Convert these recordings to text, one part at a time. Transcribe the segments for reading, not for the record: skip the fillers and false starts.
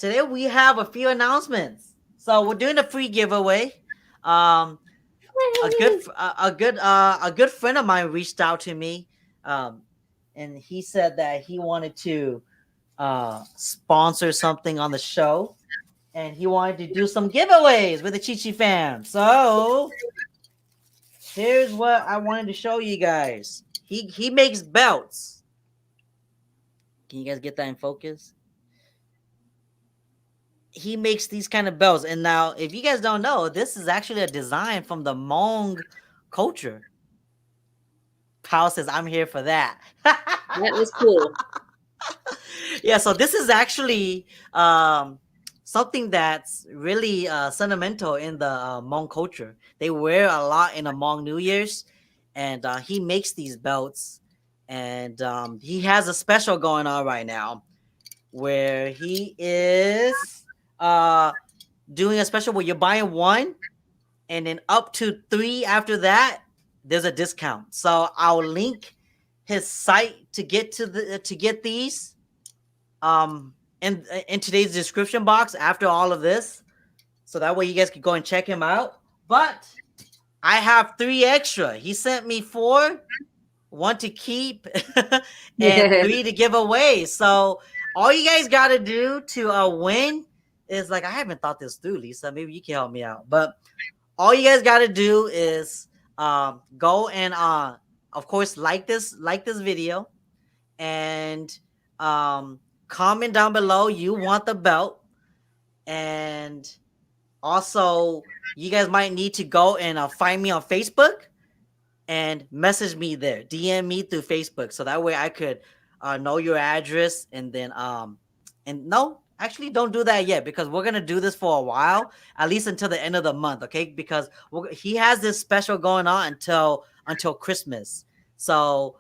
today we have a few announcements. So we're doing a free giveaway. Um, a good friend of mine reached out to me, um, and he said that he wanted to sponsor something on the show, and he wanted to do some giveaways with the Chi fam. So here's what I wanted to show you guys. He makes belts. Can you guys get that in focus? He makes these kind of belts. And now, if you guys don't know, this is actually a design from the Hmong culture. Pao says, I'm here for that. That was cool. Yeah, so this is actually something that's really sentimental in the Hmong culture. They wear a lot in the Hmong New Year's, and he makes these belts. And he has a special going on right now where he is doing a special where you're buying one and then up to 3 after that there's a discount. So I'll link his site to get these in today's description box after all of this, so that way you guys can go and check him out. But I have 3 extra. He sent me 4, 1 to keep and 3 to give away. So all you guys got to do to win is, like, I haven't thought this through, Lisa. Maybe you can help me out. But all you guys got to do is go and of course like this video, and comment down below you want the belt. And also you guys might need to go and find me on Facebook and message me there, DM me through Facebook, so that way I could know your address. And then and no, actually don't do that yet, because we're gonna do this for a while, at least until the end of the month, okay? Because he has this special going on until Christmas. So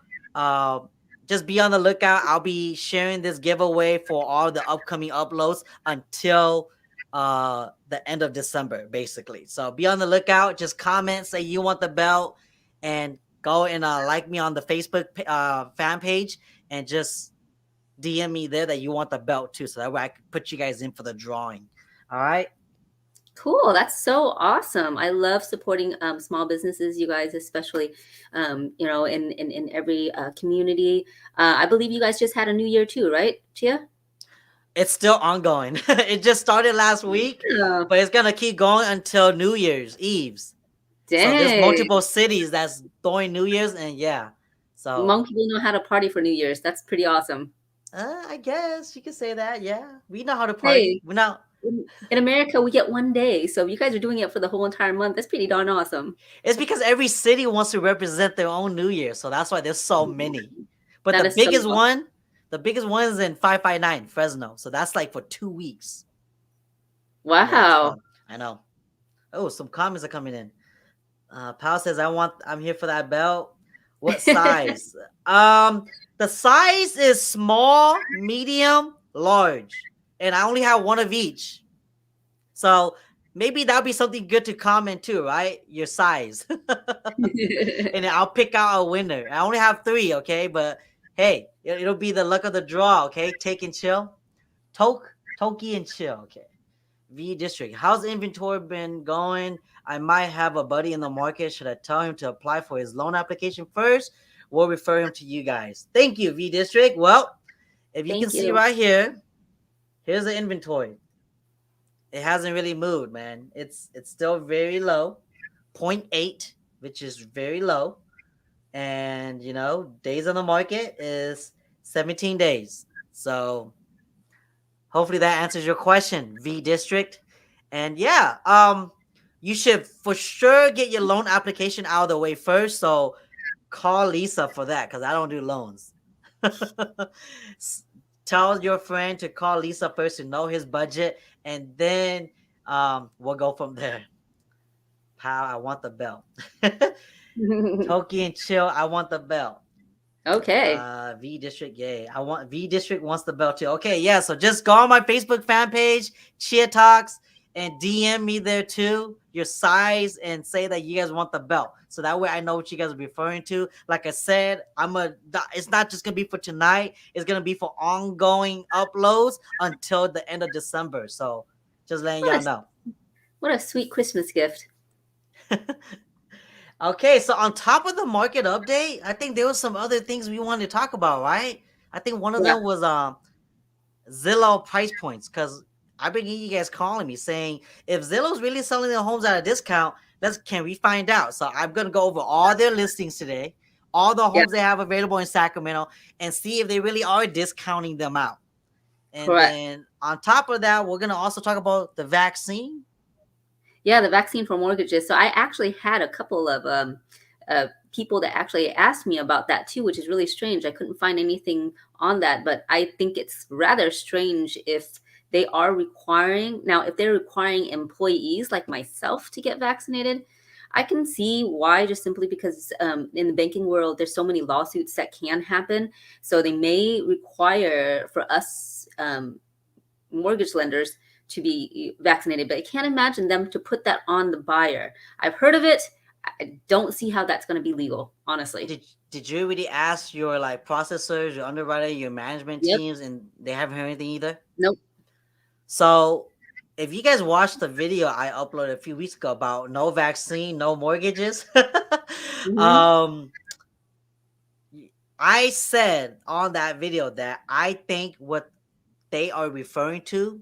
just be on the lookout. I'll be sharing this giveaway for all the upcoming uploads until the end of December, basically. So be on the lookout. Just comment, say you want the belt, and go and like me on the Facebook fan page, and just DM me there that you want the belt too, so that way I can put you guys in for the drawing. All right. Cool. That's so awesome. I love supporting small businesses, you guys, especially, in every community. I believe you guys just had a new year too, right, Chia? It's still ongoing. It just started last week, Yeah. but it's gonna keep going until New Year's Eve's. So there's Dang. multiple cities that's throwing New Year's, and yeah. So Hmong people know how to party for New Year's. That's pretty awesome. I guess you could say that. Yeah, we know how to party. Hey, We know. in America, we get one day. So you guys are doing it for the whole entire month. That's pretty darn awesome. It's because every city wants to represent their own New Year, so that's why there's so many. But That the is so biggest awesome. one is in 559 Fresno. So that's like for 2 weeks. Yeah, Wow. so I know. Oh, some comments are coming in. Pal says, I'm here for that belt. What size? The size is small, medium, large. And I only have one of each. So maybe that'll be something good to comment too, right? Your size. And I'll pick out a winner. I only have 3, okay? But hey, it'll be the luck of the draw, okay? Take and chill. Toki and chill, okay? V District. How's inventory been going? I might have a buddy in the market. Should I tell him to apply for his loan application first? We'll refer him to you guys. Thank you, V District. Well, if you can Thank see you. right here, here's the inventory. It hasn't really moved, man. It's still very low, 0.8, which is very low. And days on the market is 17 days. So hopefully that answers your question, V District. And yeah, you should for sure get your loan application out of the way first. So call Lisa for that, because I don't do loans. Tell your friend to call Lisa first to know his budget, and then we'll go from there. Pal, I want the belt. Toki and chill, I want the belt. Okay. V District, yay. V District wants the belt too. Okay, yeah. So just go on my Facebook fan page, ChiaTalks, and DM me there too. your size and say that you guys want the belt, so that way I know what you guys are referring to. Like I said, it's not just gonna be for tonight, it's gonna be for ongoing uploads until the end of December. So just letting What y'all a know. what a sweet Christmas gift. Okay, so on top of the market update, I think there was some other things we wanted to talk about, right? I think one of Yeah. them was Zillow price points, because I've been getting you guys calling me saying if Zillow's really selling their homes at a discount, can we find out? So I'm gonna go over all their listings today, all the Yeah. homes they have available in Sacramento, and see if they really are discounting them out. And Correct. then on top of that, we're gonna also talk about the vaccine. Yeah, the vaccine for mortgages. So I actually had a couple of people that actually asked me about that too, which is really strange. I couldn't find anything on that, but I think it's rather strange if they are requiring now, if they're requiring employees like myself to get vaccinated. I can see why, just simply because in the banking world, there's so many lawsuits that can happen. So they may require for us mortgage lenders to be vaccinated, but I can't imagine them to put that on the buyer. I've heard of it. I don't see how that's going to be legal, honestly. Did you really ask your like processors, your underwriter, your management Yep. teams, and they haven't heard anything either? Nope. So if you guys watched the video I uploaded a few weeks ago about no vaccine, no mortgages, Hmm. um, I said on that video that I think what they are referring to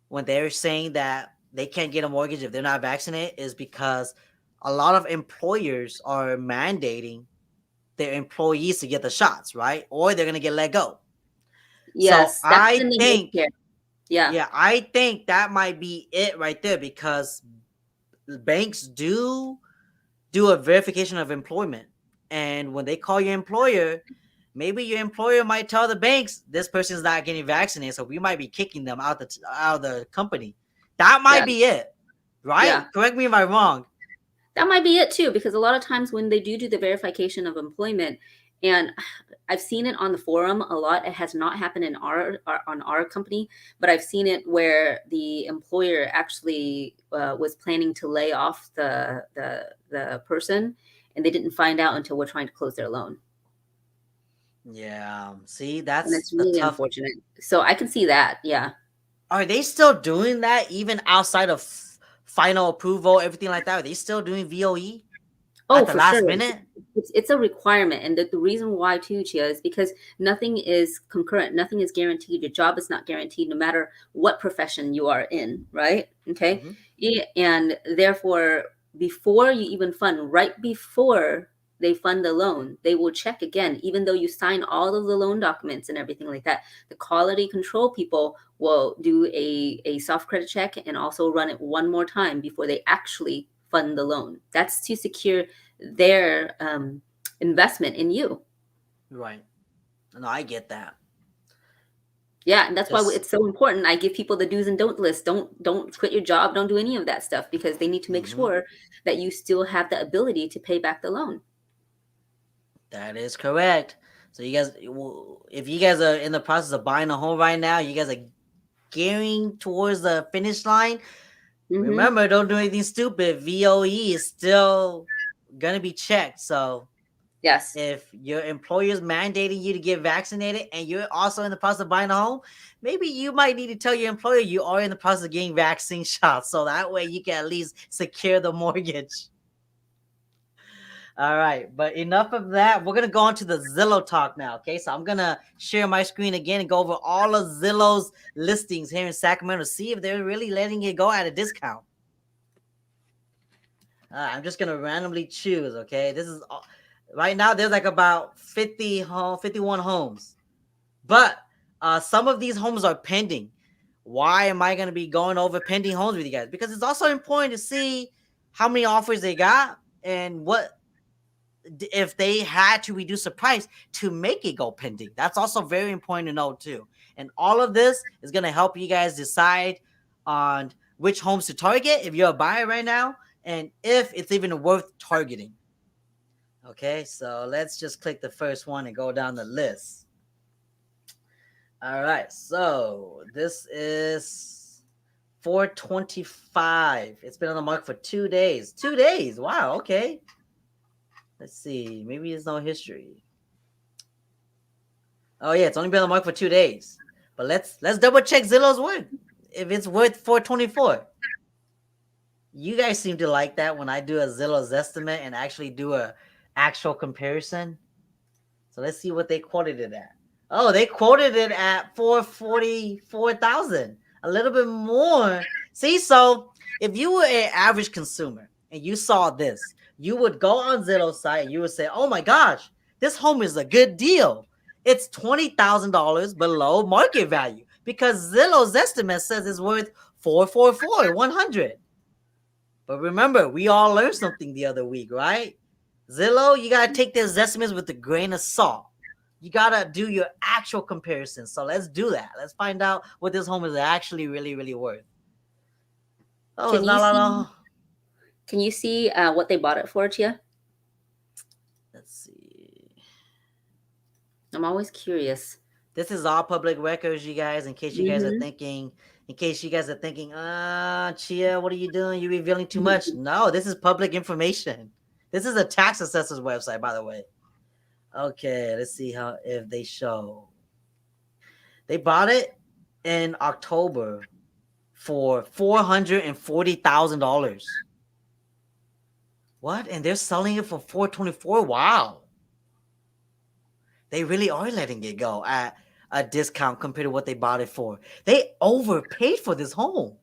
when they're saying that they can't get a mortgage if they're not vaccinated is because a lot of employers are mandating their employees to get the shots, right? Or they're gonna get let go. So Yes, that's the negative here. Yeah. I think that might be it right there, because banks do a verification of employment, and when they call your employer, maybe your employer might tell the banks this person's not getting vaccinated, so we might be kicking them out of the company. That Yeah. might be it, Yeah. right? Correct me if I'm wrong. That might be it too, because a lot of times when they do the verification of employment, and I've seen it on the forum a lot. It has not happened in our on our company, but I've seen it where the employer actually was planning to lay off the person, and they didn't find out until we're trying to close their loan, Yeah, see, and that's it's the really tough. unfortunate. So I can see that. Yeah. Are they still doing that even outside of final approval, everything like that? Are they still doing VOE Oh, at the for sure. last minute? It's a requirement, and the reason why too, Chia, is because nothing is concurrent, nothing is guaranteed. Your job is not guaranteed, no matter what profession you are in, right? Okay, Hmm. and therefore, before you even fund, right before they fund the loan, they will check again, even though you sign all of the loan documents and everything like that. The quality control people will do a soft credit check and also run it one more time before they actually fund the loan. That's to secure their investment in you. Right. No, I get that. Yeah, and that's why Just it's so important. I give people the do's and don't list. Don't quit your job. Don't do any of that stuff, because they need to make hmm sure that you still have the ability to pay back the loan. that is correct. So you guys, if you guys are in the process of buying a home right now, you guys are gearing towards the finish line. Hmm. Remember, don't do anything stupid. VOE is still gonna be checked. So Yes. if your employer is mandating you to get vaccinated and you're also in the process of buying a home, maybe you might need to tell your employer you are in the process of getting vaccine shots, so that way you can at least secure the mortgage. All right, but enough of that. We're gonna go on to the Zillow talk now. Okay, so I'm gonna share my screen again and go over all of Zillow's listings here in Sacramento, see if they're really letting it go at a discount. I'm just gonna randomly choose. Okay, this is right now. There's like about 51 homes, but some of these homes are pending. Why am I gonna be going over pending homes with you guys? Because it's also important to see how many offers they got and what if they had to reduce the price to make it go pending. That's also very important to know too. And all of this is gonna help you guys decide on which homes to target if you're a buyer right now, and if it's even worth targeting. Okay, so let's just click the first one and go down the list. All right, so this is 425. It's been on the market for 2 days. 2 days. Wow. Okay. Let's see. Maybe there's no history. Oh yeah, it's only been on the market for 2 days. But let's double check Zillow's worth. If it's worth 424. You guys seem to like that when I do a Zillow's estimate and actually do a actual comparison. So let's see what they quoted it at. Oh, they quoted it at 444,000. A little bit more. See, so if you were an average consumer and you saw this, you would go on Zillow's site and you would say, "Oh my gosh, this home is a good deal. It's $20,000 below market value because Zillow's estimate says it's worth 444, 100." But remember, we all learned something the other week, right? Zillow, you gotta take those estimates with a grain of salt. You gotta do your actual comparison. So let's do that. Let's find out what this home is actually really, really worth. Oh, Can it's you not a lot see? of. Can you see what they bought it for, Chia? Let's see. I'm always curious. This is all public records, you guys. In case you guys are Mm-hmm. thinking, Chia, what are you doing? You're revealing too much. No, this is public information. This is a tax assessor's website, by the way. Okay, let's see how if they show. They bought it in October for $440,000. What? And they're selling it for 424. Wow. They really are letting it go at a discount compared to what they bought it for. They overpaid for this home.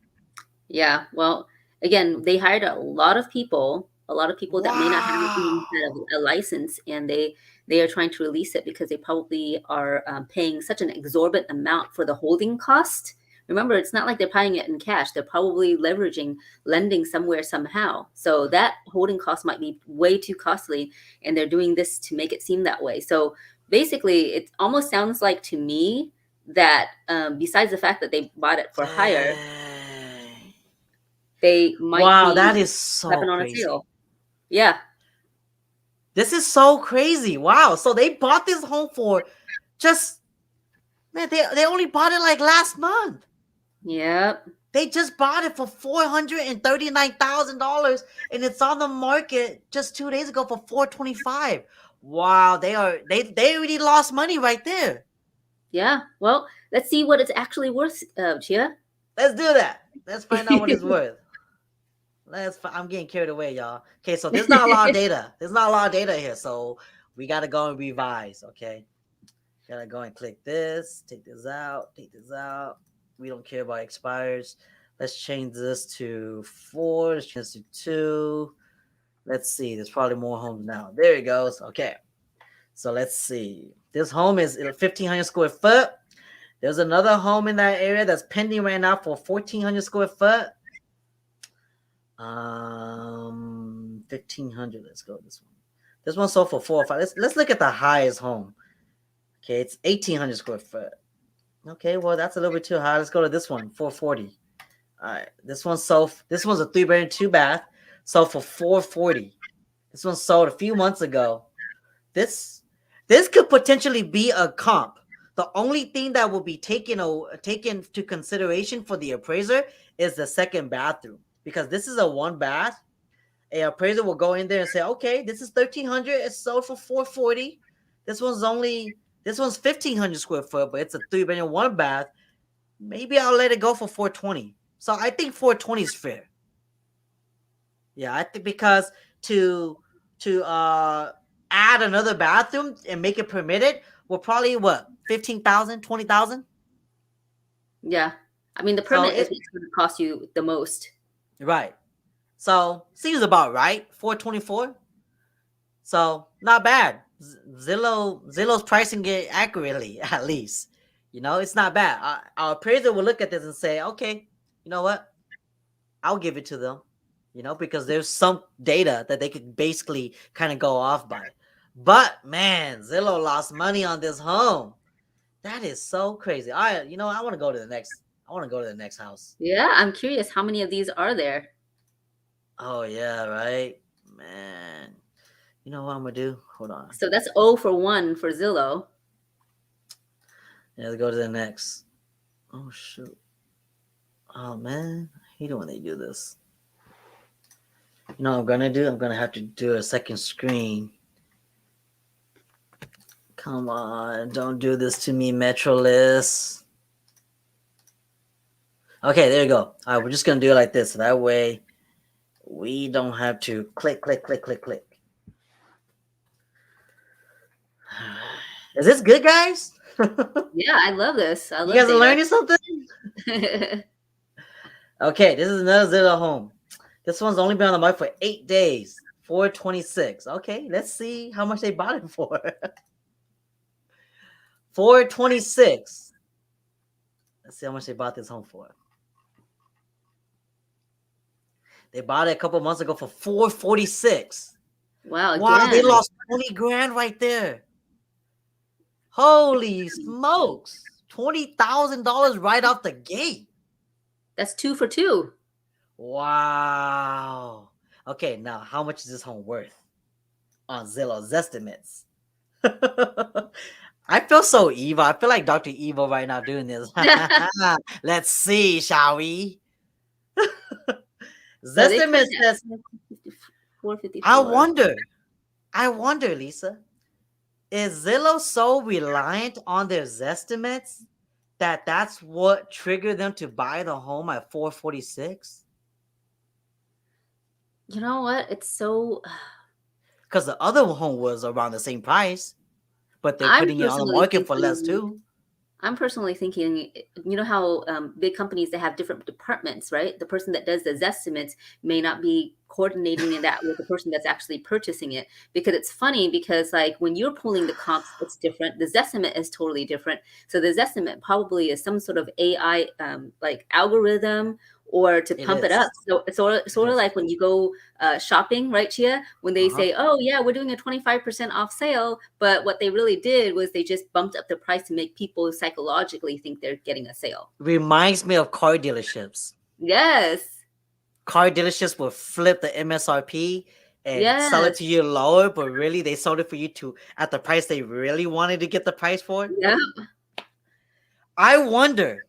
Yeah. Well, again, they hired a lot of people that may not have even Wow. had a license, and they are trying to release it because they probably are paying such an exorbitant amount for the holding cost. Remember, it's not like they're buying it in cash. They're probably leveraging lending somewhere somehow. So that holding cost might be way too costly, and they're doing this to make it seem that way. So basically, it almost sounds like to me that besides the fact that they bought it for higher, Dang. they might Wow, that be is so stepping on a crazy. tail. Yeah. This is so crazy. Wow. So they bought this home for just, man, they only bought it like last month. Yep. They just bought it for $439,000 and it's on the market just 2 days ago for 425. Wow, they already lost money right there. Yeah. Well, let's see what it's actually worth, Chia. Let's do that. Let's find out what it's worth. I'm getting carried away, y'all. Okay, so there's not a lot of data. There's not a lot of data here, so we gotta go and revise. Okay, gotta go and click this, take this out, take this out. We don't care about expires. Let's change this to 4. Let's change this to 2. Let's see. There's probably more homes now. There it goes. Okay, so let's see. This home is 1,500 square foot. There's another home in that area that's pending right now for 1,400 square foot. 1,500. Let's go this one. This one sold for 4 or 5. Let's look at the highest home. Okay, it's 1,800 square foot. Okay, well that's a little bit too high. Let's go to this one, 440. All right, this one's a 3-bedroom, 2-bath, sold for 440. This one sold a few months ago. This could potentially be a comp. The only thing that will be taken to consideration for the appraiser is the second bathroom, because this is a 1-bath. An appraiser will go in there and say, okay, this is 1,300. It's sold for 440. This one's 1,500 square foot, but it's a 3-bedroom, 1-bath. Maybe I'll let it go for 420. So I think 420 is fair. Yeah, I think because to add another bathroom and make it permitted will probably 15,000, 20,000. Yeah. I mean, the So permit is what's going to cost you the most. right. So seems about right. 424. So not bad. Zillow's pricing it accurately, at least. It's not bad. Our appraiser will look at this and say, okay, you know what? I'll give it to them. Because there's some data that they could basically kind of go off by. But man, Zillow lost money on this home. That is so crazy. I want to go to the next. I want to go to the next house. Yeah. I'm curious, how many of these are there? Oh yeah, right, man. You know what I'm gonna do? Hold on. So that's 0 for 1 for Zillow. Yeah, let's go to the next. Oh shoot. Oh man, I hate it when they do this. You know what I'm gonna do? I'm gonna have to do a second screen. Come on, don't do this to me, Metrolist. Okay, there you go. All right, we're just gonna do it like this, so that way we don't have to click, click, click, click, click. Is this good, guys? Yeah, I love this. I You love guys are data. learning something? Okay, this is another Zillow home. This one's only been on the market for 8 days. 426. Okay, let's see how much they bought it for. 426. Let's see how much they bought this home for. They bought it a couple months ago for 446. Wow, Wow, they again. lost 20 grand right there. Holy smokes. $20,000 right off the gate. That's 2 for 2. Wow. Okay, now how much is this home worth on Zillow's estimates? I feel so evil. I feel like Dr. Evil right now doing this. Let's see, shall we? So they put Zestimate it says, at I 454. wonder, Lisa, is Zillow so reliant on their Zestimates that that's what triggered them to buy the home at 446? You know what? It's so Because the other home was around the same price, but they're I'm putting it on the personally market for less thinking too. I'm personally thinking, you know how big companies, they have different departments, right? The person that does the estimates may not be coordinating in that with the person that's actually purchasing it. Because it's funny because like when you're pulling the comps, it's different. The Zestimate is totally different. So the Zestimate probably is some sort of AI like algorithm or to It pump it up. is. So it's It sort of is. like when you go shopping, right, Chia? When they Uh-huh. say, "Oh yeah, we're doing a 25% off sale," but what they really did was they just bumped up the price to make people psychologically think they're getting a sale. Reminds me of car dealerships. Yes, Car dealerships will flip the MSRP and sell it yes, to you lower, but really they sold it for you to at the price they really wanted to get the price for it. yeah, I wonder.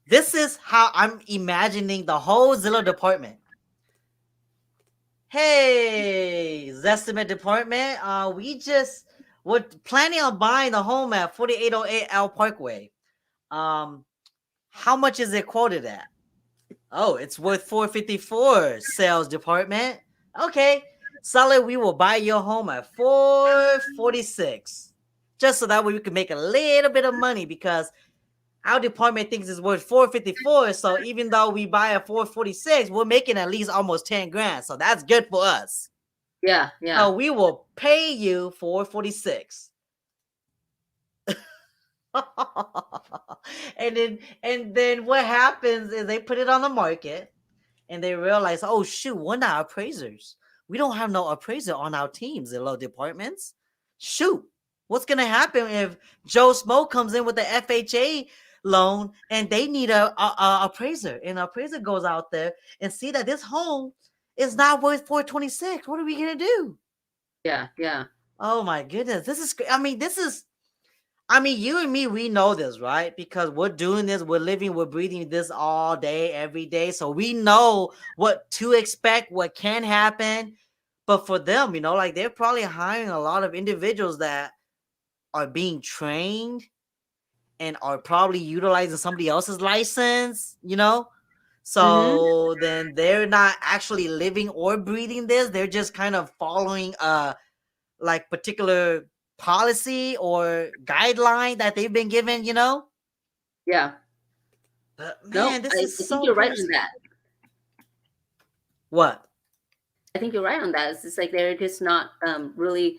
This is how I'm imagining the whole Zillow department. Hey, Zestimate department. We just were planning on buying the home at 4808 L Parkway. Um, how much is it quoted at? Oh, it's worth 454, sales department. Okay. Solid, we will buy your home at 446. Just so that way we can make a little bit of money because our department thinks it's worth 454. So even though we buy at 446, we're making at least almost 10 grand. So that's good for us. yeah, yeah, So we will pay you 446. and then what happens is they put it on the market and they realize, oh shoot, we're not appraisers. We don't have no appraiser on our teams in low departments. Shoot, what's gonna happen if Joe Smo comes in with the FHA loan and they need a appraiser, and an appraiser goes out there and see that this home is not worth 426? What are we gonna do? yeah, yeah. Oh my goodness, this is. You and me, we know this, right? Because we're doing this, we're living, we're breathing this all day, every day. So we know what to expect, what can happen. But for them, like they're probably hiring a lot of individuals that are being trained and are probably utilizing somebody else's license. Mm-hmm. So then they're not actually living or breathing this. They're just kind of following like particular policy or guideline that they've been given. Yeah. But No, man, this I is think so you're right on crazy. that. What? I think you're right on that. It's just like they're just not really,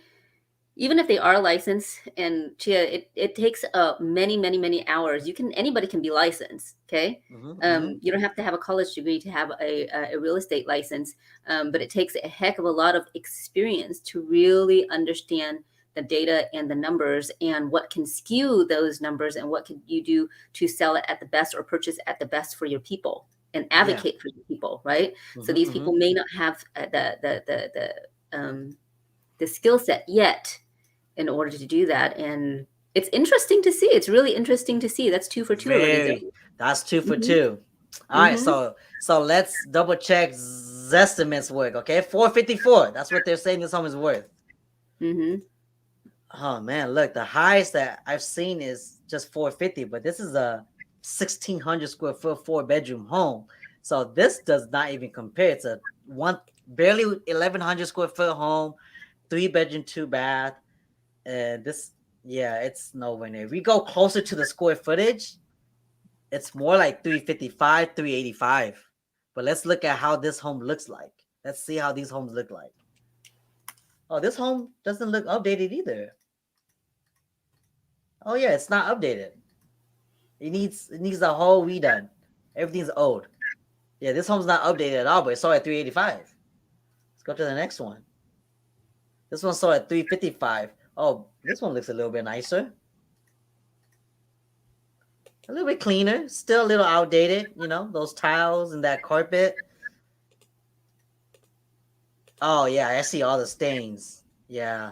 even if they are licensed, and Chia, it takes many hours. Anybody can be licensed. Okay. Mm-hmm. You don't have to have a college degree to have a real estate license, but it takes a heck of a lot of experience to really understand the data and the numbers and what can skew those numbers and what can you do to sell it at the best or purchase at the best for your people and Yeah. advocate for your people, right? So Mm-hmm, these mm-hmm. people may not have the skill set yet in order to do that. And it's interesting to see. It's really interesting to see. That's 2 for 2 already, Very. Zoe. That's two for Mhm. two. All right, so let's double check Zestimate's work. Okay, 454. That's what they're saying this home is worth. Mm-hmm. Oh man, look, the highest that I've seen is just 450, but this is a 1600 square foot 4 bedroom home. So this does not even compare. It's a one barely 1100 square foot home, 3 bedroom, 2 bath. And this, yeah, it's nowhere near. If we go closer to the square footage, it's more like 355, 385. But let's look at how this home looks like. Let's see how these homes look like. Oh, this home doesn't look updated either. Oh yeah, it's not updated. It needs a whole redone. Everything's old. Yeah, this home's not updated at all, but it's sold at 385. Let's go to the next one. This one's sold at 355. Oh, this one looks a little bit nicer. A little bit cleaner. Still a little outdated, those tiles and that carpet. Oh yeah, I see all the stains. Yeah.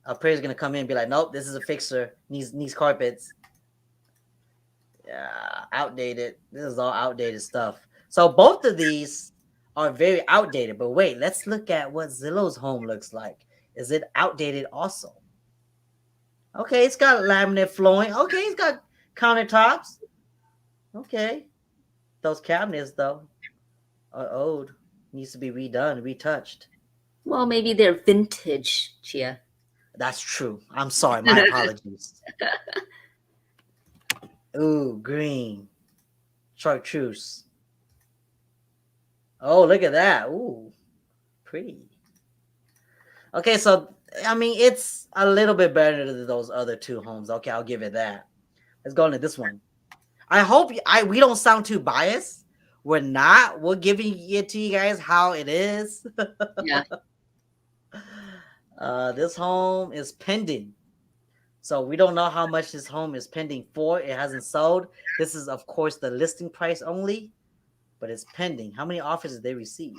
Appraiser's gonna come in and be like, nope, this is a fixer. Needs carpets. Yeah, outdated. This is all outdated stuff. So both of these are very outdated. But wait, let's look at what Zillow's home looks like. Is it outdated also? Okay, it's got laminate flooring. Okay, it's got countertops. Okay. Those cabinets though are old. Needs to be redone, retouched. Well, maybe they're vintage, Chia. That's true. I'm sorry. My apologies. Ooh, green. Chartreuse. Oh, look at that. Ooh, pretty. Okay, so I mean it's a little bit better than those other two homes. Okay, I'll give it that. Let's go into this one. I hope we don't sound too biased. We're not. We're giving it to you guys how it is. Yeah. This home is pending. So we don't know how much this home is pending for. It hasn't sold. This is, of course, the listing price only, but it's pending. How many offers did they receive?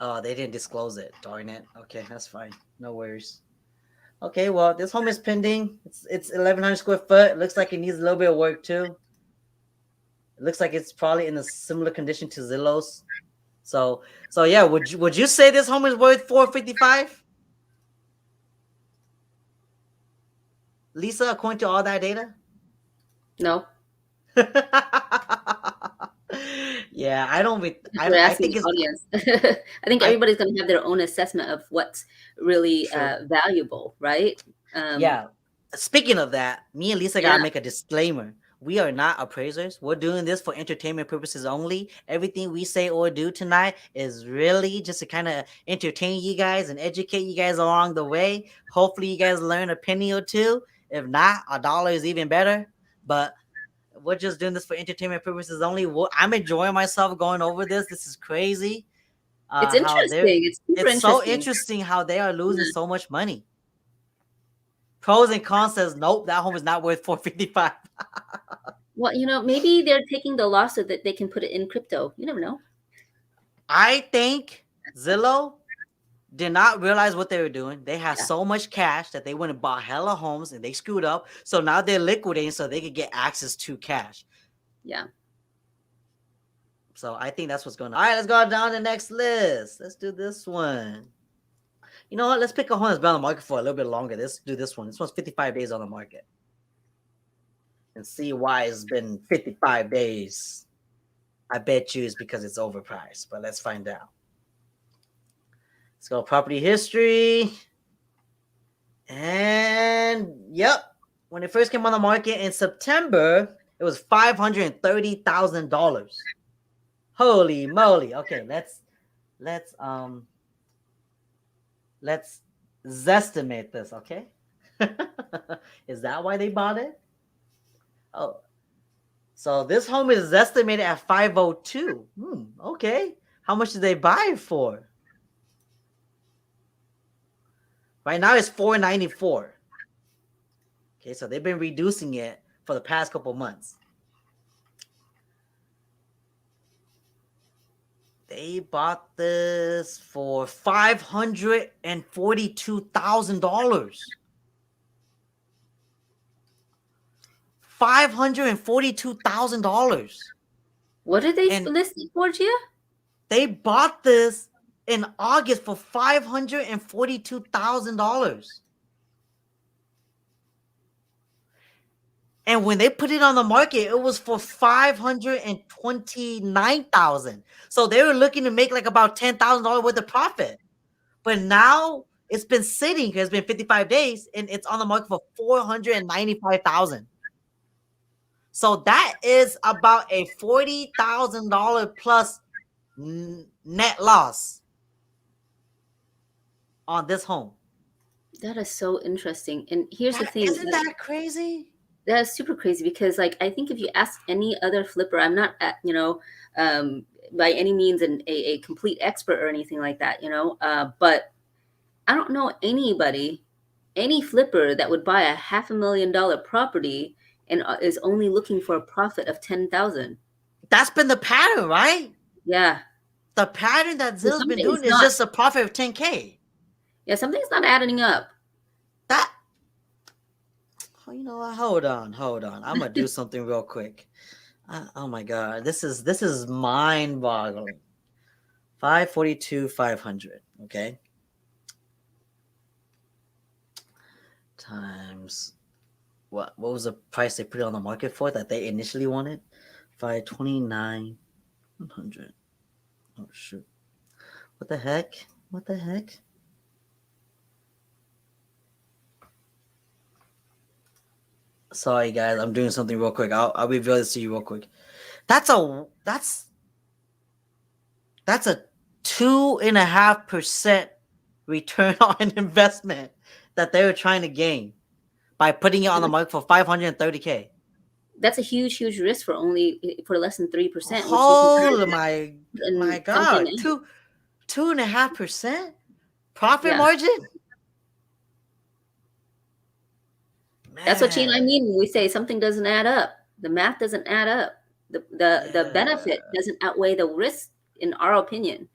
Oh, they didn't disclose it. Darn it. Okay, that's fine. No worries. Okay, well, this home is pending. It's 1100 square foot. It looks like it needs a little bit of work too. It looks like it's probably in a similar condition to Zillow's. So yeah, would you say this home is worth 455? Lisa, according to all that data? No. Yeah, I don't. We're I asking think the it's. audience. I think I everybody's going to have their own assessment of what's really True. valuable, right? Yeah. Speaking of that, me and Lisa Yeah, gotta make a disclaimer. We are not appraisers. We're doing this for entertainment purposes only. Everything we say or do tonight is really just to kind of entertain you guys and educate you guys along the way. Hopefully, you guys learn a penny or two. If not, a dollar is even better. But we're just doing this for entertainment purposes only. I'm enjoying myself going over this. This is crazy. it's How they're. interesting. It's super It's so interesting. interesting how they are losing Yeah. so much money. Pros and cons says nope, that home is not worth 455. Well, maybe they're taking the loss so that they can put it in crypto. You never know. I think Zillow did not realize what they were doing. They had Yeah, so much cash that they went and bought hella homes and they screwed up. So now they're liquidating so they could get access to cash. yeah. So I think that's what's going on. All right, let's go down to the next list. Let's do this one. You know what? Let's pick a home that's been on the market for a little bit longer. Let's do this one. This one's 55 days on the market. And see why it's been 55 days. I bet you it's because it's overpriced, but let's find out. Let's go property history. And yep, when it first came on the market in September, it was $530,000. Holy moly. Okay, let's zestimate this, okay? Is that why they bought it? Oh, so this home is estimated at 502. Okay. How much did they buy it for? Right now it's 494. Okay, so they've been reducing it for the past couple months. They bought this for $542,000. $542,000. What did they And list it for, Chia? they bought this in August for $542,000. And when they put it on the market, it was for $529,000. So they were looking to make like about $10,000 worth of profit. But now it's been sitting because it's been 55 days and it's on the market for $495,000. So that is about a $40,000 plus net loss on this home. That is so interesting. And here's the thing. Isn't that crazy? That is super crazy because, like, I think if you ask any other flipper, I'm not at, by any means a complete expert or anything like that, but I don't know anybody, any flipper that would buy a $500,000 property and is only looking for a profit of 10,000. That's been the pattern, right? Yeah. The pattern that Zillow's been doing is not- just a profit of 10K. Yeah, something's not adding up. That, you know what? Hold on. I'm gonna do something real quick. Oh my god, this is mind-boggling. 542,500. Okay. Times what was the price they put it on the market for that they initially wanted? 529,100. Oh shoot. What the heck? Sorry guys, I'm doing something real quick. I'll reveal this to you real quick. That's a 2.5% return on investment that they were trying to gain by putting it on the market for 530K. That's a huge risk for less than 3%. Oh my god, 2.5% profit margin. Man. That's what Chi and I mean when we say something doesn't add up. The math doesn't add up. The benefit doesn't outweigh the risk, in our opinion.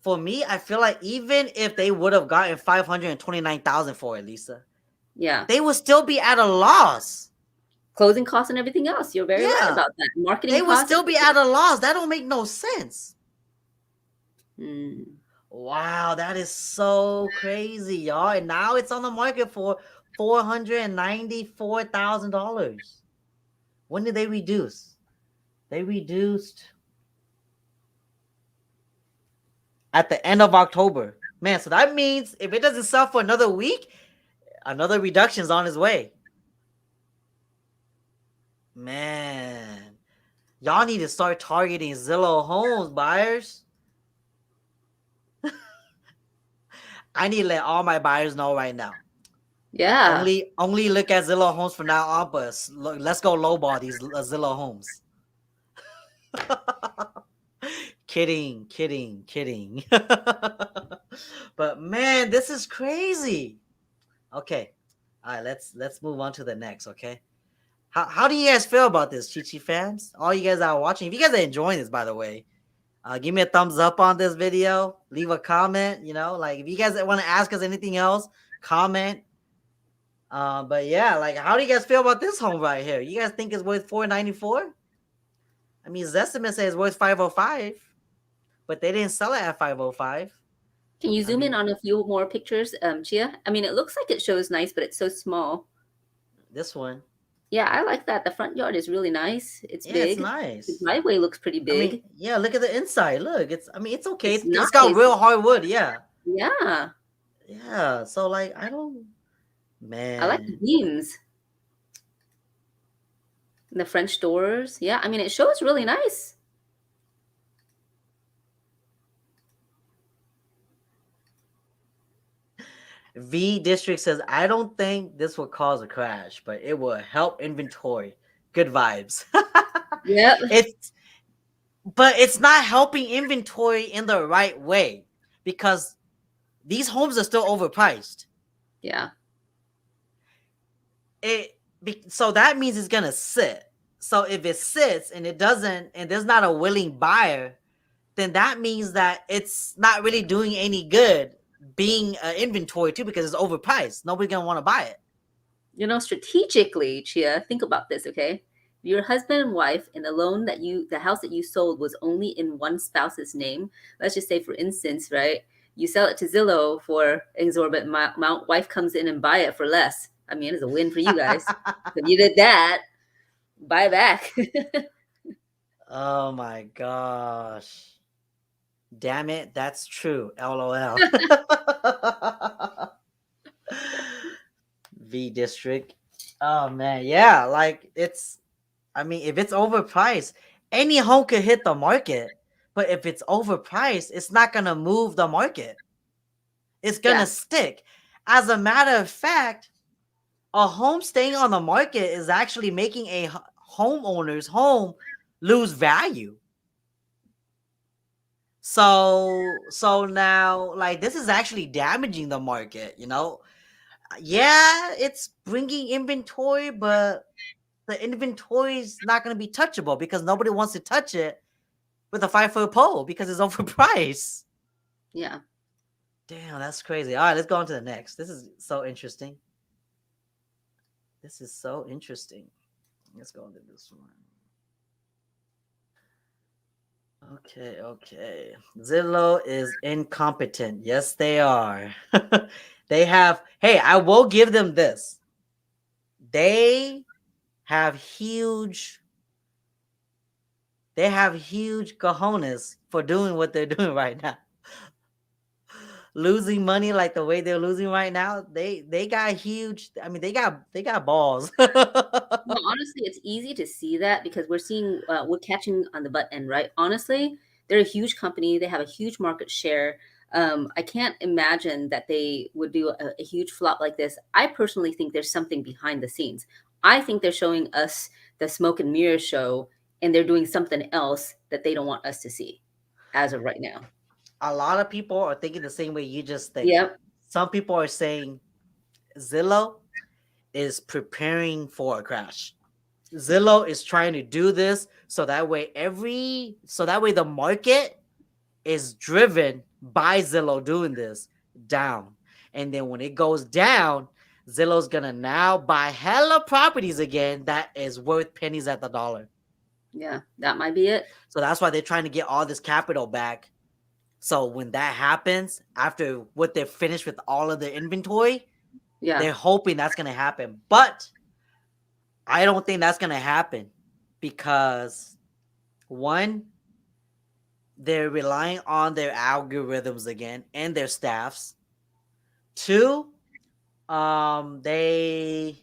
For me, I feel like even if they would have gotten 529,000 for it, Lisa, they would still be at a loss. Closing costs and everything else. You're very right about that. Marketing costs. They would still be at a loss. That don't make no sense. Wow, that is so crazy, y'all. And now it's on the market for $494,000. When did they reduce? They reduced at the end of October. Man, so that means if it doesn't sell for another week, another reduction's on its way. Man, y'all need to start targeting Zillow homes buyers. I need to let all my buyers know right now. Yeah. Only look at Zillow homes from now on, but let's go lowball these Zillow homes. Kidding. But man, this is crazy. Okay. All right, let's move on to the next, okay? How do you guys feel about this, Chi fans? All you guys that are watching, if you guys are enjoying this, by the way, give me a thumbs up on this video. Leave a comment, like if you guys want to ask us anything else, comment. But yeah, like how do you guys feel about this home right here? You guys think it's worth $494? I mean, Zestimate says it's worth $505, but they didn't sell it at $505. Can you zoom in on a few more pictures, Chia? I mean, it looks like it shows nice, but it's so small. This one. Yeah, I like that. The front yard is really nice. It's big. It's nice. The driveway looks pretty big. I mean, yeah, look at the inside. Look, it's okay. It's got real hardwood. Yeah. Yeah. Yeah. So like, man. I like the beams. The French doors. Yeah, I mean, it shows really nice. V District says, I don't think this will cause a crash, but it will help inventory. Good vibes. Yep. But it's not helping inventory in the right way because these homes are still overpriced. Yeah. So that means it's gonna sit. So if it sits and it doesn't, and there's not a willing buyer, then that means that it's not really doing any good being an inventory too because it's overpriced. Nobody's gonna want to buy it. Strategically, Chia, think about this, okay? Your husband and wife, and the house that you sold was only in one spouse's name. Let's just say, for instance, right? You sell it to Zillow for exorbitant amount. Wife comes in and buy it for less. I mean, it's a win for you guys. If you did that, buy back. Oh my gosh. Damn it, that's true. LOL. V District. Oh man, yeah, like I mean, if it's overpriced, any home could hit the market. But if it's overpriced, it's not gonna move the market. It's gonna Yeah, stick. As a matter of fact, a home staying on the market is actually making a homeowner's home lose value. So now, like, this is actually damaging the market, you know? Yeah, it's bringing inventory, but the inventory is not going to be touchable because nobody wants to touch it with a 5-foot pole because it's overpriced. yeah. Damn, that's crazy. All right, let's go on to the next. This is so interesting. This is so interesting. Let's go into this one. Okay. Zillow is incompetent. Yes, they are. They have, hey, I will give them this. They have huge cojones for doing what they're doing right now. Losing money like the way they're losing right now, they got huge. I mean, they got balls. No, honestly, it's easy to see that because we're catching on the butt end, right? Honestly, they're a huge company. They have a huge market share. I can't imagine that they would do a huge flop like this. I personally think there's something behind the scenes. I think they're showing us the smoke and mirror show, and they're doing something else that they don't want us to see as of right now. A lot of people are thinking the same way you just think. Yep. Some people are saying Zillow is preparing for a crash. Zillow is trying to do this so that way the market is driven by Zillow doing this down. And then when it goes down, Zillow's gonna now buy hella properties again that is worth pennies at the dollar. Yeah, that might be it. So that's why they're trying to get all this capital back. So when that happens, after what they're finished with all of their inventory, Yeah, they're hoping that's gonna happen. But I don't think that's gonna happen because one, they're relying on their algorithms again and their staffs. Two, they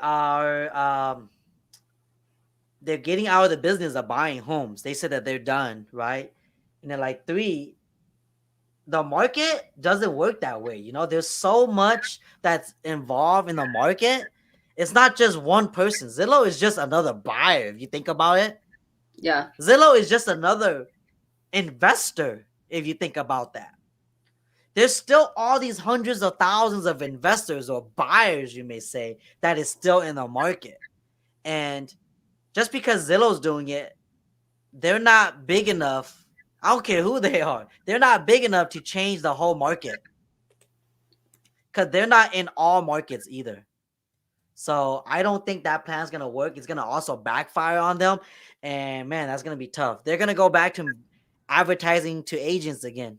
are they're getting out of the business of buying homes. They said that they're done, right? And then like three, the market doesn't work that way. You know, there's so much that's involved in the market. It's not just one person. Zillow is just another buyer. If you think about it, yeah, Zillow is just another investor. If you think about that, there's still all these hundreds of thousands of investors or buyers, you may say, that is still in the market. And just because Zillow's doing it, they're not big enough. I don't care who they are. They're not big enough to change the whole market because they're not in all markets either. So I don't think that plan's gonna work. It's gonna also backfire on them, and man, that's gonna be tough. They're gonna go back to advertising to agents again.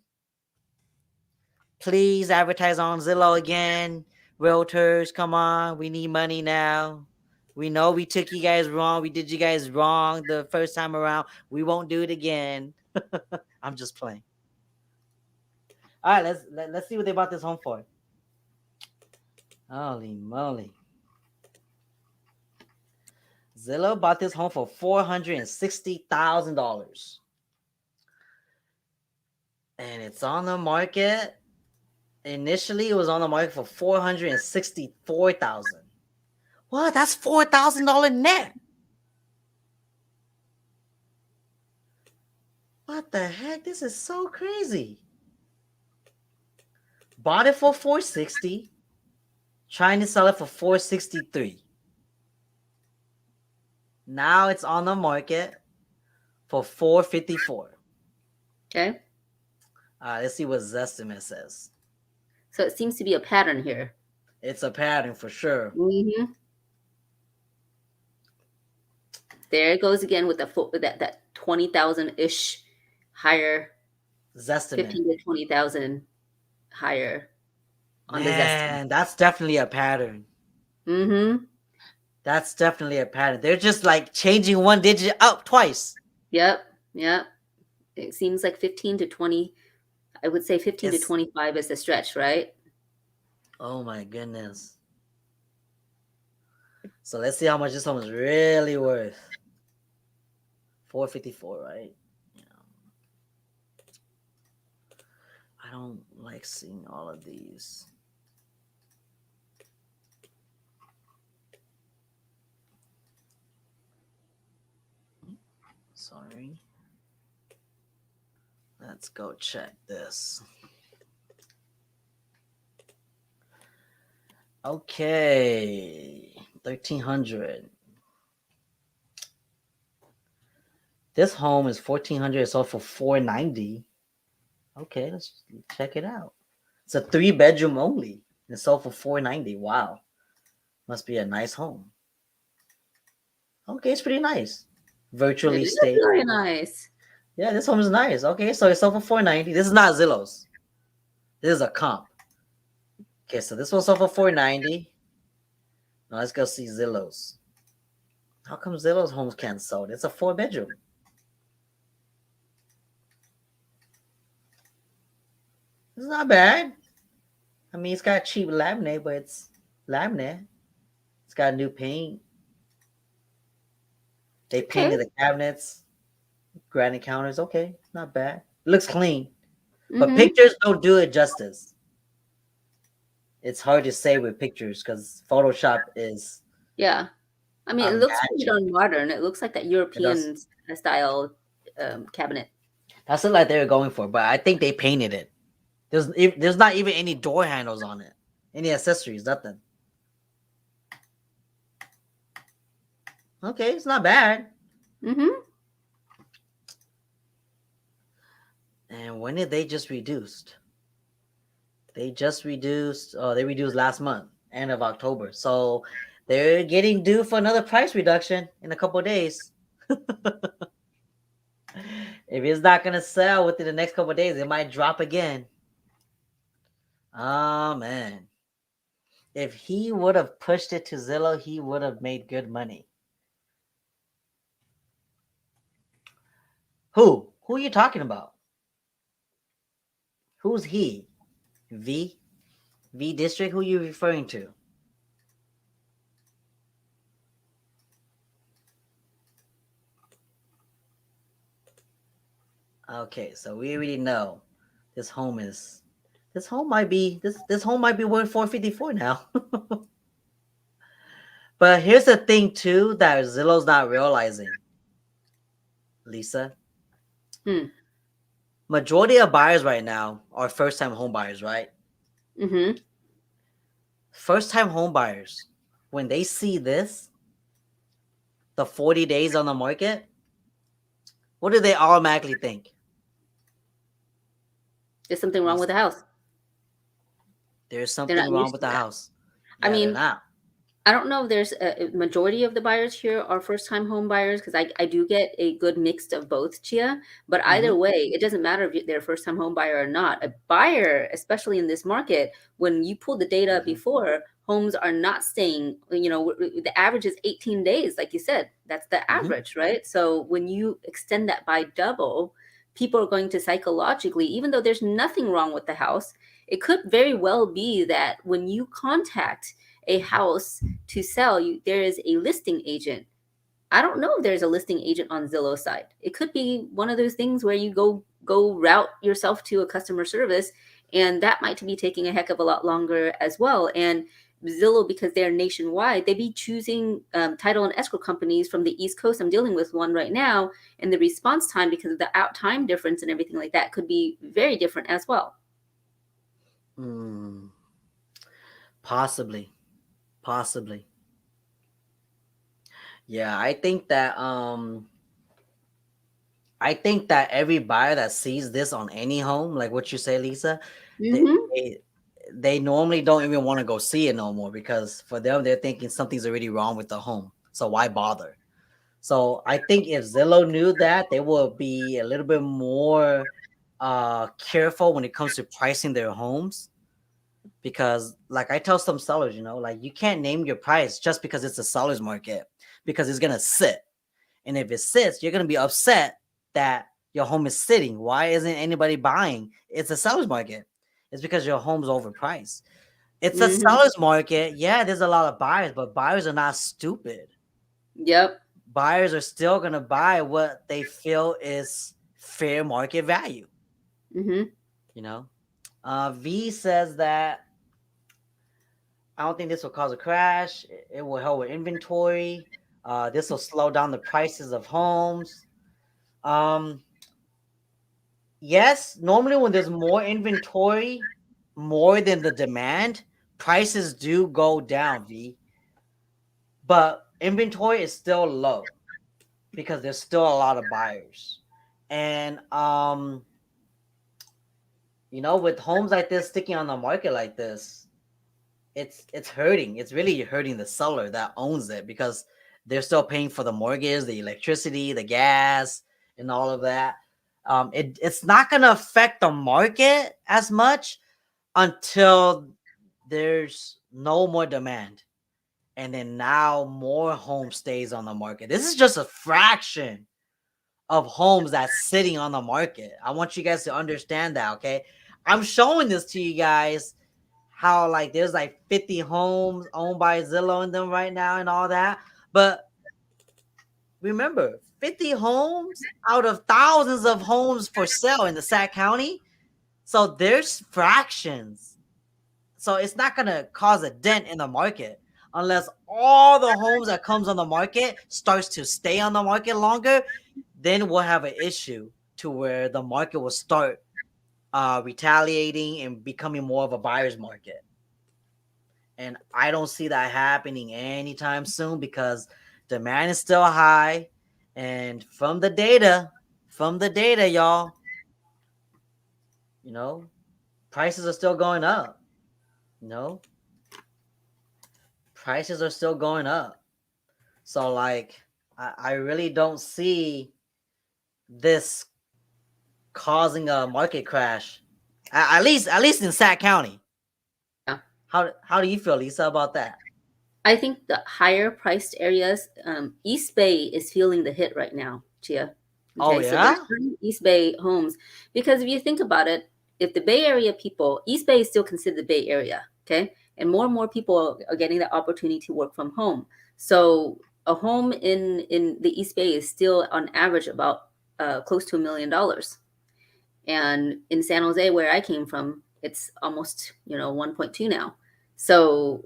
Please advertise on Zillow again. Realtors, come on. We need money now. We know we took you guys wrong. We did you guys wrong the first time around. We won't do it again. I'm just playing. All right, let's see what they bought this home for. Holy moly. Zillow bought this home for $460,000. And it's on the market. Initially, it was on the market for $464,000. What? That's $4,000 net. What the heck? This is so crazy. Bought it for 460, trying to sell it for 463. Now it's on the market for 454. okay. Let's see what Zestimate says. So it seems to be a pattern here. It's a pattern for sure. Hmm. There it goes again with that 20,000 ish higher, Zestimate. 15 to 20,000 higher on the Zestimate. Man, that's definitely a pattern. Mm-hmm. That's definitely a pattern. They're just like changing one digit up twice. Yep. Yep. It seems like 15 to 20. I would say 15 to It's 25 is the stretch, right? oh my goodness. So let's see how much this home is really worth. 454, right? Yeah. I don't like seeing all of these. Sorry. Let's go check this. Okay. 1300. This home is 1400. It's sold for 490. Okay, let's check it out. It's a 3 bedroom only. It's sold for 490. Wow. Must be a nice home. Okay, it's pretty nice. It Virtually is state. very nice. Yeah, this home is nice. Okay, so it's sold for 490. This is not Zillow's. This is a comp. Okay, so this one's sold for 490. Now let's go see Zillow's. How come Zillow's homes can't sold? It's a 4 bedroom. It's not bad. I mean, it's got cheap laminate, but it's laminate. It's got new paint. They Okay. painted the cabinets, granite counters. Okay, not bad. It looks clean, but Mm-hmm. pictures don't do it justice. It's hard to say with pictures because Photoshop is Yeah. I mean, a it looks pretty magic. darn modern. It looks like that It does. European style cabinet. That's what like they were going for, but I think they painted it. There's not even any door handles on it, any accessories, nothing. Okay, it's not bad. Mm-hmm. And when did they just reduced? They just reduced. Oh, they reduced last month, end of October. So they're getting due for another price reduction in a couple of days. If it's not gonna sell within the next couple of days, it might drop again. Oh man. If he would have pushed it to Zillow, he would have made good money. Who? Who are you talking about? Who's he? V? V District? Who are you referring to? Okay, so we already know this home is this home might be worth 454 now. But here's the thing too that Zillow's not realizing, Lisa. Hmm. Majority of buyers right now are first-time home buyers, right? Mm-hmm. First-time home buyers, when they see this, the 40 days on the market, what do they automatically think? There's something wrong with the Lisa, house. there's They're not something wrong used with to the that. house. I Yeah, they're mean, not. I don't know if there's a majority of the buyers here are first time home buyers because I do get a good mix of both, Chia. But either Mm-hmm. way, it doesn't matter if they're a first time home buyer or not. A buyer, especially in this market, when you pull the data Mm-hmm. before, homes are not staying, the average is 18 days, like you said. That's the Mm-hmm. average, right? So when you extend that by double, people are going to psychologically, even though there's nothing wrong with the house, it could very well be that when you contact a house to sell you, there is a listing agent. I don't know if there's a listing agent on Zillow side. It could be one of those things where you go route yourself to a customer service, and that might be taking a heck of a lot longer as well. And Zillow, because they're nationwide, they be choosing title and escrow companies from the East Coast. I'm dealing with one right now, and the response time, because of the out time difference and everything like that, could be very different as well. Mm, possibly. Possibly. Yeah, I think that every buyer that sees this on any home, like what you say, Lisa, they, Mm-hmm. they they normally don't even want to go see it no more, because for them they're thinking something's already wrong with the home. So why bother? So I think if Zillow knew that, they would be a little bit more careful when it comes to pricing their homes. Because like I tell some sellers, like you can't name your price just because it's a seller's market, because it's gonna sit. And if it sits, you're gonna be upset that your home is sitting. Why isn't anybody buying? It's a seller's market. It's because your home's overpriced. It's a Hmm. seller's market. Yeah, there's a lot of buyers, but buyers are not stupid. Yep. Buyers are still gonna buy what they feel is fair market value. Hmm. You know, V says that I don't think this will cause a crash. It will help with inventory. This will slow down the prices of homes. Um, yes, normally when there's more inventory, more than the demand, prices do go down, V. But inventory is still low because there's still a lot of buyers. And with homes like this sticking on the market like this, it's hurting. It's really hurting the seller that owns it, because they're still paying for the mortgage, the electricity, the gas, and all of that. It's not gonna affect the market as much until there's no more demand, and then now more home stays on the market. This is just a fraction of homes that's sitting on the market. I want you guys to understand that, okay? I'm showing this to you guys, how like there's like 50 homes owned by Zillow in them right now and all that. But remember, 50 homes out of thousands of homes for sale in the Sac County. So there's fractions. So it's not gonna cause a dent in the market unless all the homes that comes on the market starts to stay on the market longer. Then we'll have an issue to where the market will start retaliating and becoming more of a buyer's market. And I don't see that happening anytime soon, because demand is still high. And from the data, y'all, you know, prices are still going up. You know, prices are still going up. So like I really don't see this causing a market crash. At least in Sac County. Yeah. How do you feel, Lisa, about that? I think the higher priced areas, East Bay is feeling the hit right now, Chia. Oh Okay, so there's yeah? certain East Bay homes because if you think about it, if the Bay Area people, East Bay is still considered the Bay Area, okay, and more people are getting the opportunity to work from home. So a home in the East Bay is still on average about close to $1 million, and in San Jose, where I came from, it's almost 1.2 now. So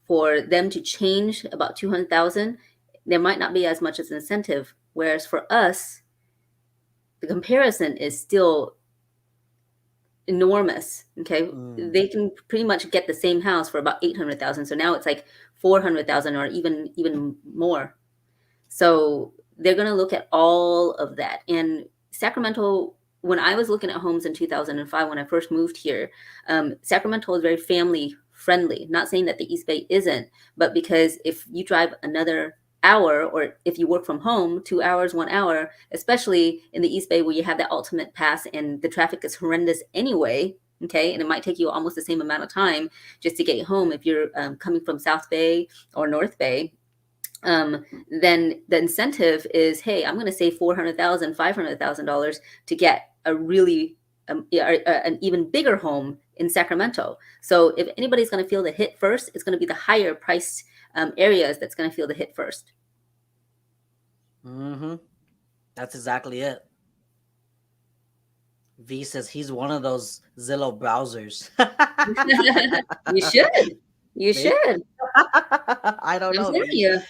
for them to change about 200,000, there might not be as much as incentive. Whereas for us, the comparison is still enormous. Okay, Mm. they can pretty much get the same house for about 800,000. So now it's like 400,000 or even more. So they're going to look at all of that. And Sacramento, when I was looking at homes in 2005, when I first moved here, Sacramento is very family friendly. Not saying that the East Bay isn't, but because if you drive another hour, or if you work from home 2 hours, 1 hour, especially in the East Bay where you have that ultimate pass and the traffic is horrendous anyway. Okay, and it might take you almost the same amount of time just to get home if you're coming from South Bay or North Bay. Then the incentive is, hey, I'm going to save $400,000, $500,000 to get a really an even bigger home in Sacramento. So if anybody's going to feel the hit first, it's going to be the higher priced areas that's going to feel the hit first. Mm-hmm. That's exactly it. V says he's one of those Zillow browsers. You should. You Maybe. should. I don't I'm know, telling V. you.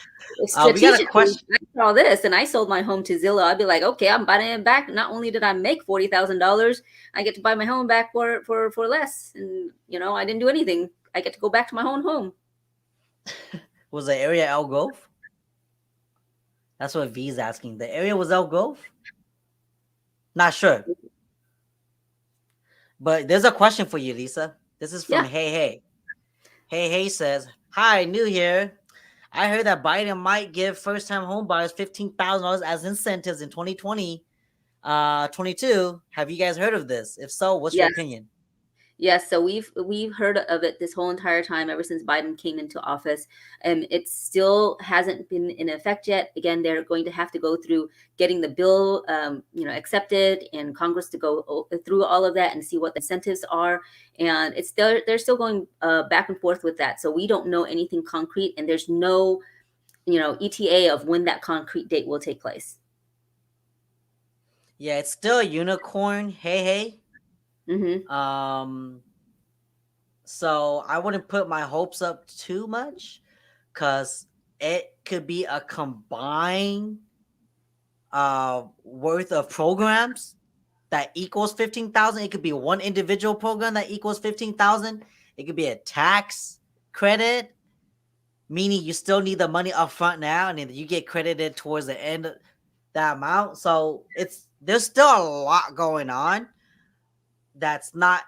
We got a Strategically, question. I saw this and I sold my home to Zillow. I'd be like, okay, I'm buying it back. Not only did I make $40,000, I get to buy my home back for less. And I didn't do anything. I get to go back to my own home. Was the area El Gulf? That's what V's asking. The area was El Gulf? Not sure. But there's a question for you, Lisa. This is from Yeah. Hey Hey. Hey Hey says, "Hi, new here. I heard that Biden might give first-time homebuyers $15,000 as incentives in 2020, 22. Have you guys heard of this? If so, what's your Yes. opinion?" Yes, so we've heard of it this whole entire time ever since Biden came into office, and it still hasn't been in effect yet. Again, they're going to have to go through getting the bill, accepted, and Congress to go through all of that and see what the incentives are. And it's still they're still going back and forth with that. So we don't know anything concrete, and there's no ETA of when that concrete date will take place. Yeah, it's still a unicorn. Hey Hey. Hmm. Um, so I wouldn't put my hopes up too much because it could be a combined worth of programs that equals 15,000. It could be one individual program that equals 15,000. It could be a tax credit, meaning you still need the money up front now, and then you get credited towards the end of that amount. So there's still a lot going on that's not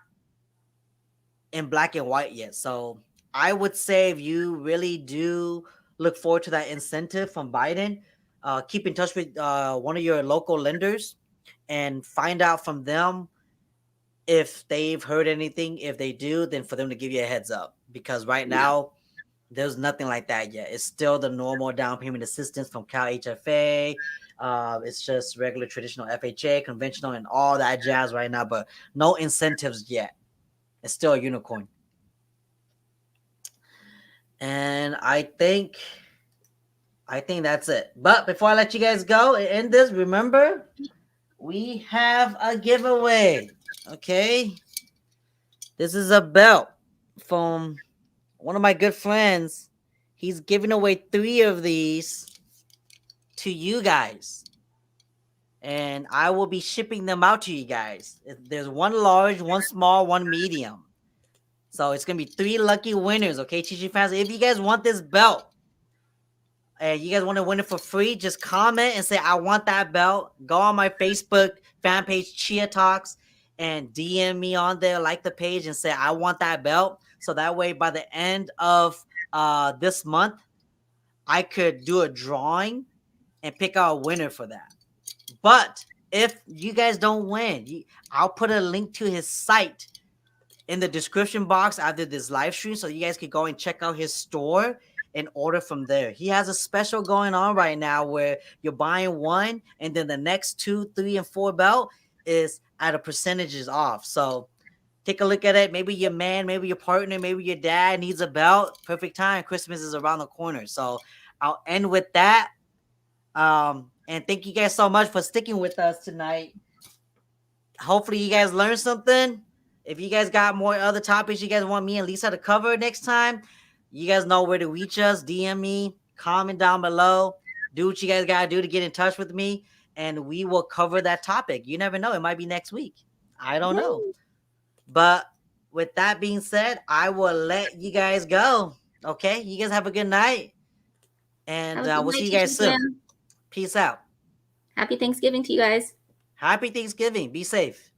in black and white yet. So I would say if you really do look forward to that incentive from Biden, keep in touch with one of your local lenders and find out from them if they've heard anything. If they do, then for them to give you a heads up, because right Yeah. now there's nothing like that yet. It's still the normal down payment assistance from Cal HFA. It's just regular traditional FHA, conventional, and all that jazz right now, but no incentives yet. It's still a unicorn. And I think that's it. But before I let you guys go and end this, remember we have a giveaway. Okay, this is a belt from one of my good friends. He's giving away 3 of these to you guys, and I will be shipping them out to you guys. There's one large, one small, one medium. So it's gonna be 3 lucky winners. Okay, Chichi fans, if you guys want this belt and you guys want to win it for free, just comment and say, I want that belt. Go on my Facebook fan page, ChiaTalks, and DM me on there, like the page, and say, I want that belt. So that way, by the end of this month, I could do a drawing and pick out a winner for that. But if you guys don't win, I'll put a link to his site in the description box after this live stream, so you guys can go and check out his store and order from there. He has a special going on right now where you're buying one and then the next 2, 3, and 4 belt is at a percentages off. So take a look at it. Maybe your man, maybe your partner, maybe your dad needs a belt. Perfect time. Christmas is around the corner. So I'll end with that. And thank you guys so much for sticking with us tonight. Hopefully you guys learned something. If you guys got more other topics you guys want me and Lisa to cover next time, you guys know where to reach us. DM me, comment down below, do what you guys gotta do to get in touch with me, and we will cover that topic. You never know, it might be next week. I don't know. Yay. But with that being said, I will let you guys go. Okay, you guys have a good night, and Have a good we'll night, see you Teacher guys soon. Jim. Peace out. Happy Thanksgiving to you guys. Happy Thanksgiving. Be safe.